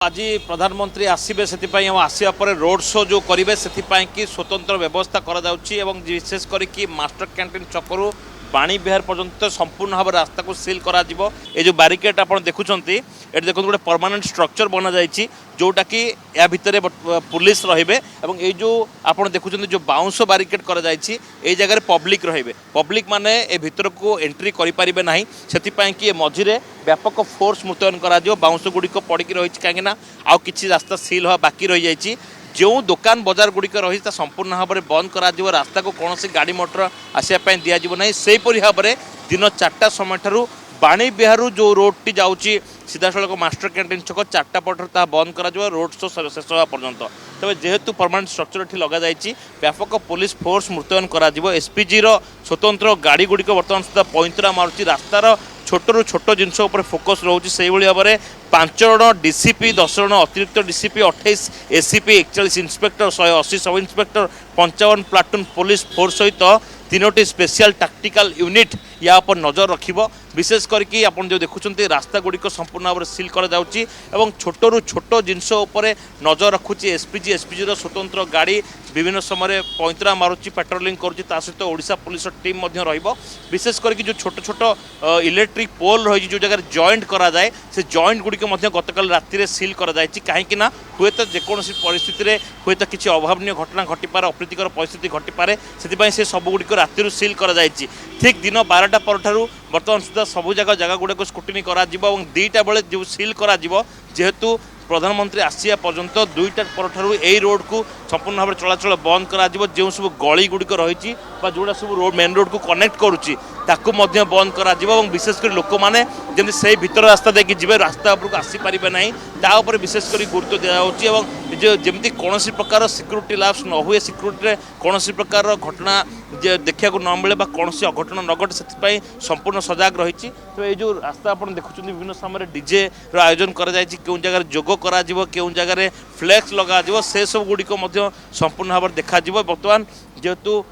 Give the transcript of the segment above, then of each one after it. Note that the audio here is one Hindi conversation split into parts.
आज प्रधानमंत्री आसबे से आसवा पर रोड शो जो करेंगे से कि स्वतंत्र व्यवस्था विशेष करके मास्टर कैंटीन चक्र बाणी विहार पर्यंत संपूर्ण भाव रास्ता को सिल करा ये जो बैरिकेड आप देखुंत ये देखो गोटे परमानेंट स्ट्रक्चर बना जाइए जोटा कि या भितर पुलिस रे जो आप देखुं जो बाउंस बैरिकेड करा जगह पब्लिक रे पब्लिक माने ए भितर को एंट्री करें ना से मझिरे व्यापक फोर्स मुतयन करा बाउंस गुड़िक पड़ी रही कहीं आउ कि रास्ता सिल हवा बाकी रही जाइए जो दुकान बजार गुड़िक रही संपूर्ण भाव में बंद कर रास्ता को कौन गाड़ी मोटर आसपा दिज्व ना से भाव में दिन 4टा समय बाणी विहार जो रोड टी जाऊँगी सीधा सड़क मास्टर कैंटीन छक 4टा पटर बंद कर रोड शो शेष हवा पर्यंत तेज जेहेतु परमानेंट स्ट्रक्चर ये लग जाइए व्यापक पुलिस फोर्स मुतयन कर एसपीजी स्वतंत्र गाड़ी गुड़िक बर्तमान सुधा पैंतरा मारुति रास्तार छोटू छोट जिनस फोकस रोचे से भाव में 5 जन डीसीपी 10 जन अतिरिक्त DCP 28 ACP 41 inspector 180 sub inspector 55 platoon police force सहित 3टी स्पेशल टैक्टिकल यूनिट या पर नजर रखिब विशेष करके आप जो देखुं रास्ता गुड़िक संपूर्ण भाव में सिल कर छोटू छोट जिनस नजर रखुची एसपीजी स्वतंत्र गाड़ी विभिन्न समय पैंतरा मारुची पेट्रोलिंग करुच्ची सहित ओडिशा पुलिस टीम विशेष करके जो छोट छोट इलेक्ट्रिक पोल रही जो जगह जॉइंट करा जाए से जॉइंट गुड़िक गतकाल राति सिल कर कहीं हुए तो जेकोसी परिस्थिति हुए तो किसी अभावन घटना घटीपारे अप्रीतिकर परिस्थिति घटीपारे से सब गुड़िक राति सिल कर ठीक दिन 12टा पर बर्तमान सुधा सबू जगह गुड़ाक स्क्रूटिनी करा 2टा बेले जो सिल करा जेहेतु प्रधानमंत्री आसिया पर्यंत 2टा पर यही रोड को संपूर्ण भाव चलाचल बंद करा जो सब गली गुड़िक रही जोड़ा सब रोड मेन रोड को कनेक्ट करुच्ची ताकू बंद करा विशेषकर लोक मैंने जमी से भीतर रास्ता देखिए जी रास्ता उपरको आसीपारे ना तापर विशेषकर गुरुत्व दिखाई जमी कौन प्रकार सिक्यूरीटी लैप्स न हुए सिक्यूरीटी कौन प्रकार घटना देखा न मिले कौन अघटन न घटे से संपूर्ण सजग रही तो ये जो रास्ता आप देखुं विभिन्न समय डीजे आयोजन कर जगह जोग करा केउं जगह फ्लेक्स लगा से सब गुड़िक संपूर्ण भाव में देखा बर्तमान जेहेतु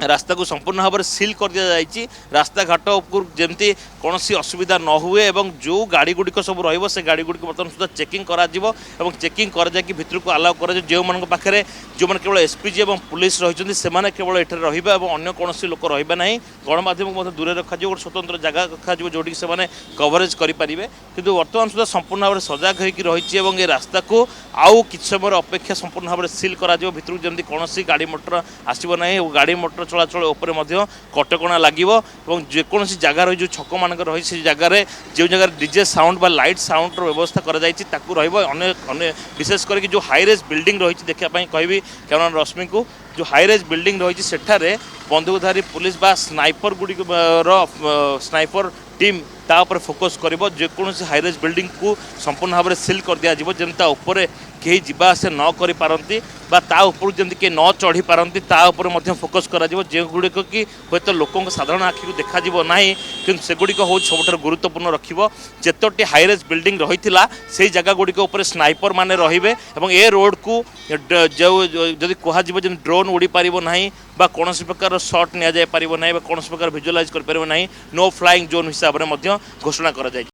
रास्ता को संपूर्ण भाव में सिल कर दिया जाइए रास्ता घाट जमी कौन असुविधा न हुए एवं जो गाड़ी गुड़िक सब रे गाड़ी गुड़िक बर्तमान सुधा चेकिंग करा चेकिंग कर भितर को आलाउ कर जो पाखे जो मैंने केवल एसपीजी और पुलिस रही से केवल ये रहा अन्य कौन लोक रहा ना गणमाध्यम दूर रखा गोटे स्वतंत्र जगह रखा जोटि से कवरेज करेंगे किंतु वर्तमान सुधा संपूर्ण भाव में सजग होगी रास्ता को आउ कि समय अपेक्षा संपूर्ण भाव में सिल कर भितर जमी कौन गाड़ी मोटर आसब ना गाड़ी मोटर चलाचल उपर कटकणा लगे जेकोसी जगह रही जो छक मान रही से जगह जो जगह डीजे साउंड बा लाइट साउंड व्यवस्था कर विशेष करके जो हाईरेज बिल्डिंग रही देखापी कहि कैमरा रश्मि को जो हाईरेज बिल्डिंग रही सेठारे बंदूकधारी पुलिस बा स्नाइपर गुड़ी स्नाइपर टीम तापर फोकस कर जेकोसी हाईरेज बिल्डिंग को संपूर्ण भाव में सिल कर दिज्व जमी उपर कहीं जावास न करी पारती ऊपर जमी किए न चढ़ी पारती फोकस कर गुड़िक कि हे तो लोक साधारण आखि को देखा ना कि सेगुड़िक हूँ सब गुरुत्वपूर्ण रखिब जितोटी हाईरेज बिल्डिंग रही से जगह गुड़िक स्नाइपर माने रे ए रोड को जदि कह ड्रोन उड़ी पार ना कौन प्रकार शॉट नि पार ना कौन प्रकार भिजुअलाइज कर नो फ्लाइंग जोन हिसाब से घोषणा कर